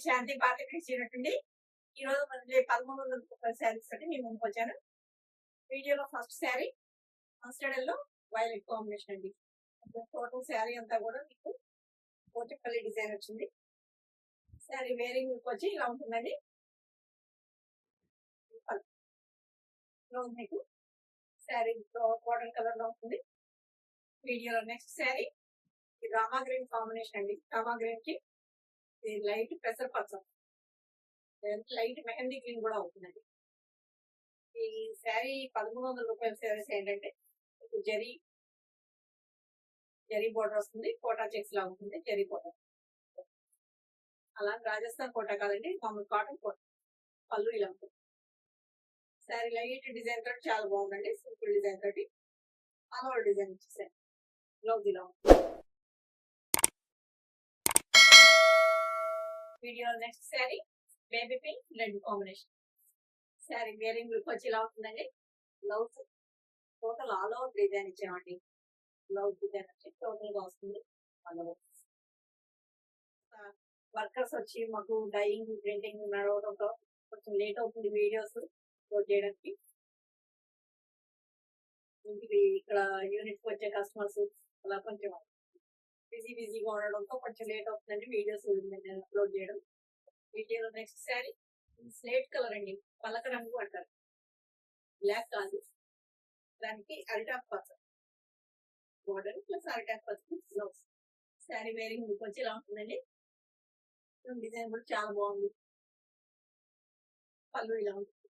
శాంతి భారతి చేరినట్టుండి ఈరోజు మళ్ళీ 1300 శారీస్ తోటి మేము ముందుకు వచ్చాను. వీడియోలో first sari mustard yellow violet combination అండి. టోటల్ శారీ అంతా కూడా మీకు పోచంపల్లి డిజైన్ వచ్చింది. శారీ వేరింగ్ లుక్ వచ్చి ఇలా ఉంటుందండి. మీకు శారీ గోల్డెన్ కలర్ లో ఉంటుంది. వీడియోలో next sari Rama green combination అండి. రామా గ్రీన్ కి లైట్ పెసర పచ్చ, లైట్ మెహందీ గ్రీన్ కూడా అవుతుందండి. ఈ శారీ 1300 శారీస్ ఏంటంటే జరీ బోర్డర్ వస్తుంది. కోటా చెక్స్ లా ఉంటుంది. జరీ బోర్డర్ అలా రాజస్థాన్ కోటా కాదండి, మామూలు కాటన్ కోట. పళ్ళు ఇలా ఉంటుంది. శారీ లైట్ డిజైన్ తోటి చాలా బాగుందండి. సింపుల్ డిజైన్ తోటి ఆల్ డిజైన్ వచ్చేసారి. బ్లౌజ్ ఇలా ఉంటుంది. Video next sari baby pink red combination. Sari wearing look వచ్చి ఇలా ఉంటుందండి. Blouse total all over design ఇచ్చామండి. బ్లౌజ్ డిజైన్ వచ్చి టోటల్ గా వస్తుంది. వర్కర్స్ వచ్చి మాకు డైయింగ్ ప్రింటింగ్ నడవడంతో కొంచెం లేట్ అవుతుంది వీడియోస్ అప్లోడ్ చేయడానికి. ఇంటికి ఇక్కడ యూనిట్ వచ్చే కస్టమర్స్ అలా కొంచెం బిజీగా ఉండడంతో కొంచెం లేట్ అవుతుందండి వీడియోస్ అప్లోడ్ చేయడం. వీడియోలో నెక్స్ట్ శారీ స్లేట్ కలర్ అండి. పలక రంగు అంటారు, బ్లాక్ కాదు. దానికి అరిటాక్ పచ్చ బోర్డర్ ప్లస్ అరిటాక్ పచ్చ బ్లౌజ్. శారీ వేరింగ్ లుక్ వచ్చి ఇలా ఉంటుందండి. డిజైన్ కూడా చాలా బాగుంది. పళ్ళు ఇలా ఉంటుంది.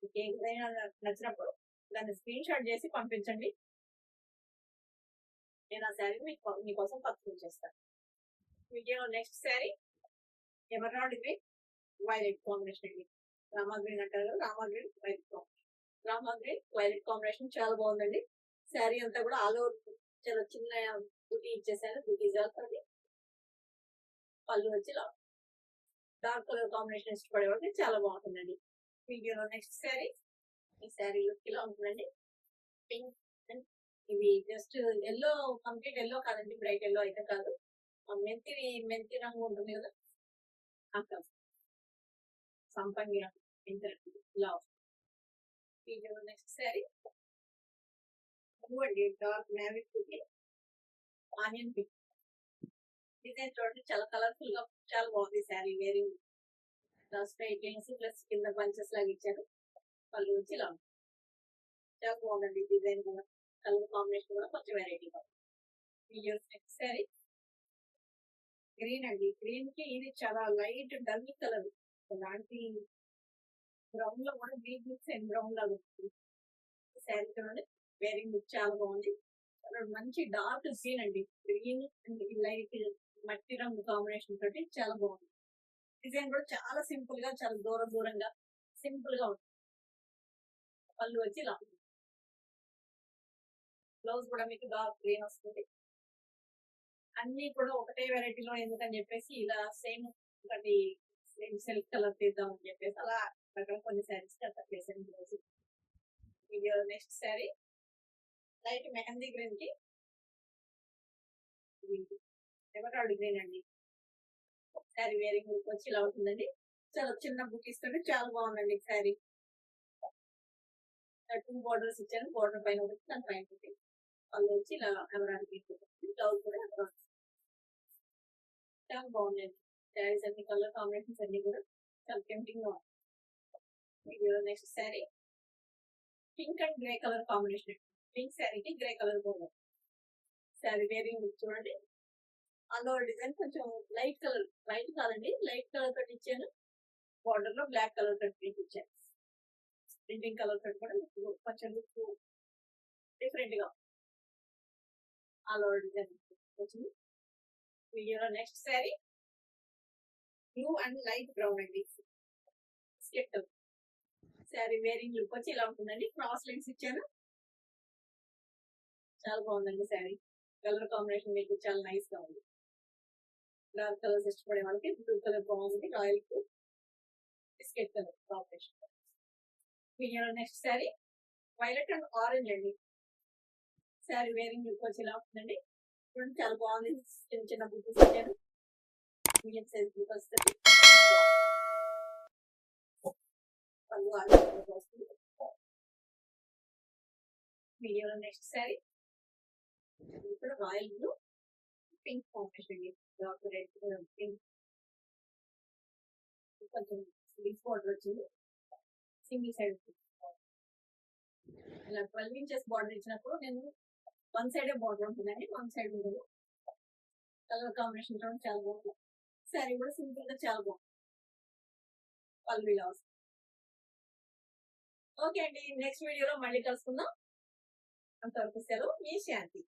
మీకు ఏదైనా నచ్చినప్పుడు దాన్ని స్క్రీన్ షాట్ చేసి పంపించండి. నేను ఆ శారీ మీకోసం పర్చేజ్ చేస్తాను. వీడియోలో next sari emerald green violet combination అండి. రామా గ్రీన్ అంటారు, Rama green violet combination. Rama green violet combination చాలా బాగుందండి. శారీ అంతా కూడా ఆల్ ఓవర్ చాలా చిన్న బుటీ ఇచ్చేసారు. బుటీ జాల్తోటి పళ్ళు వచ్చి డార్క్ కలర్ కాంబినేషన్ ఇష్టపడే వాళ్ళకి చాలా బాగుంటుందండి. వీడియోలో నెక్స్ట్ శారీ ఈ శారీ లుక్ ఇలా ఉంటుందండి. పింక్ అండ్ ఇవి జస్ట్ ఎల్లో, కంప్లీట్ ఎల్లో కాదండి, బ్రైట్ ఎల్లో అయితే కాదు. మెంతి రంగు ఉంటుంది కదా, అక్కడ సంపంగి రంగు ఇలా వస్తుంది. వీడియోలో నెక్స్ట్ శారీ అండి dark navy blue onion pink design చూడండి. చాలా కలర్ఫుల్ గా చాలా బాగుంది sari wearing. Straight lines plus కింద బంచెస్ లాగా ఇచ్చారు. పళ్ళు వచ్చి ఇలా చాలా బాగుందండి. డిజైన్ కూడా కలర్ కాంబినేషన్ కూడా కొంచెం వెరైటీగా. వీడియోస్ నెక్స్ట్ శారీ గ్రీన్ అండి. గ్రీన్ కి ఇది చాలా లైట్ డల్ కలర్, అలాంటి బ్రౌన్ లో కూడా గ్రీన్ మిక్స్ అండ్ బ్రౌన్ లాగా ఉంటుంది. శారీ చూడండి వేరింగ్ లుక్ చాలా బాగుంది. మంచి డార్క్ గ్రీన్ అండి. గ్రీన్ అండ్ లైట్ మట్టి రంగు కాంబినేషన్ తోటి చాలా బాగుంది. డిజైన్ కూడా చాలా సింపుల్ గా, చాలా దూరంగా సింపుల్ గా ఉంటుంది. పళ్ళు వచ్చి ఇలా ఉంటుంది. బ్లౌజ్ కూడా మీకు డార్క్ గ్రీన్ వస్తుంది. అన్ని కూడా ఒకటే వెరైటీలో ఎందుకని చెప్పేసి ఇలా సేమ్ ఒకటి సేమ్ సెల్ఫ్ కలర్ తీద్దాం అని చెప్పేసి అలా అక్కడ కొన్ని శారీస్ అట్లా చేసాను blouse. Video next sari light mehndi green కి ఎమరాల్డ్ గ్రీన్ అండి. శారీ వేరింగ్ లుక్ వచ్చి ఇలా ఉంటుందండి. చాలా చిన్న బుటీస్ తోటి చాలా బాగుందండి శారీ. 2 బోర్డర్స్ ఇచ్చాను. బోర్డర్ పైన ఒకటి, దాని పైన ఒకటి. వాళ్ళు వచ్చి ఇలా ఎమరాల్డ్ గ్రీన్ బ్లౌజ్ కూడా చాలా బాగుందండి. శారీస్ అన్ని కలర్ కాంబినేషన్స్ అన్ని కూడా చాలా టెంప్టింగ్ గా ఉంది. Next sari pink and grey colour combination. Pink శారీకి grey colour border. Sari wearing look చూడండి. అందులో డిజైన్ కొంచెం లైట్ కలర్, లైట్ కాదండి, లైట్ కలర్ తోటి ఇచ్చాను. బార్డర్ లో బ్లాక్ కలర్ తోటి ప్రింట్ ఇచ్చాను. ప్రింటింగ్ కలర్ తోటి కూడా కొంచెం లుక్ డిఫరెంట్ గా ఆల్ ఓవర్ డిజైన్ వచ్చింది. వీడియోలో next sari blue and light brown అండి. స్కెట్ కలర్ శారీ వేరింగ్ లుక్ వచ్చి ఇలా ఉంటుందండి. క్రాస్ లైన్స్ ఇచ్చాను. చాలా బాగుందండి శారీ. కలర్ కాంబినేషన్ మీకు చాలా నైస్ గా ఉంది. డార్క్ కలర్స్ ఇష్టపడే వాళ్ళకి బ్లూ కలర్ బాగుంది. Royal blue biscuit colour combination. వీడియోలో next sari violet and orange అండి. శారీ వేరింగ్ లుక్ వచ్చి ఇలా ఉంటుందండి. చూడండి చాలా బాగుంది. చిన్న బుట్టస్ ఇచ్చాను. మీడియం సైజ్ బుట్టస్ పళ్ళు ఆర్డర్ వస్తుంది. వీడియోలో నెక్స్ట్ శారీ ఇప్పుడు royal blue pink combination red pink కొంచెం స్లీవ్స్ బార్డర్ వచ్చింది. సింగిల్ సైడ్ ఇలా 12 ఇంచెస్ బార్డర్ ఇచ్చినప్పుడు నేను వన్ సైడే బార్డర్ ఉంటుందండి, వన్ సైడ్ ఉండదు. కలర్ కాంబినేషన్ కూడా చాలా బాగుంది. శారీ కూడా సింపుల్ గా చాలా బాగుంది. పళ్ళు ఇలా వస్తుంది. ఓకే అండి, నెక్స్ట్ వీడియోలో మళ్ళీ కలుసుకుందాం. అంతవరకు సెలవు. మీ శాంతి.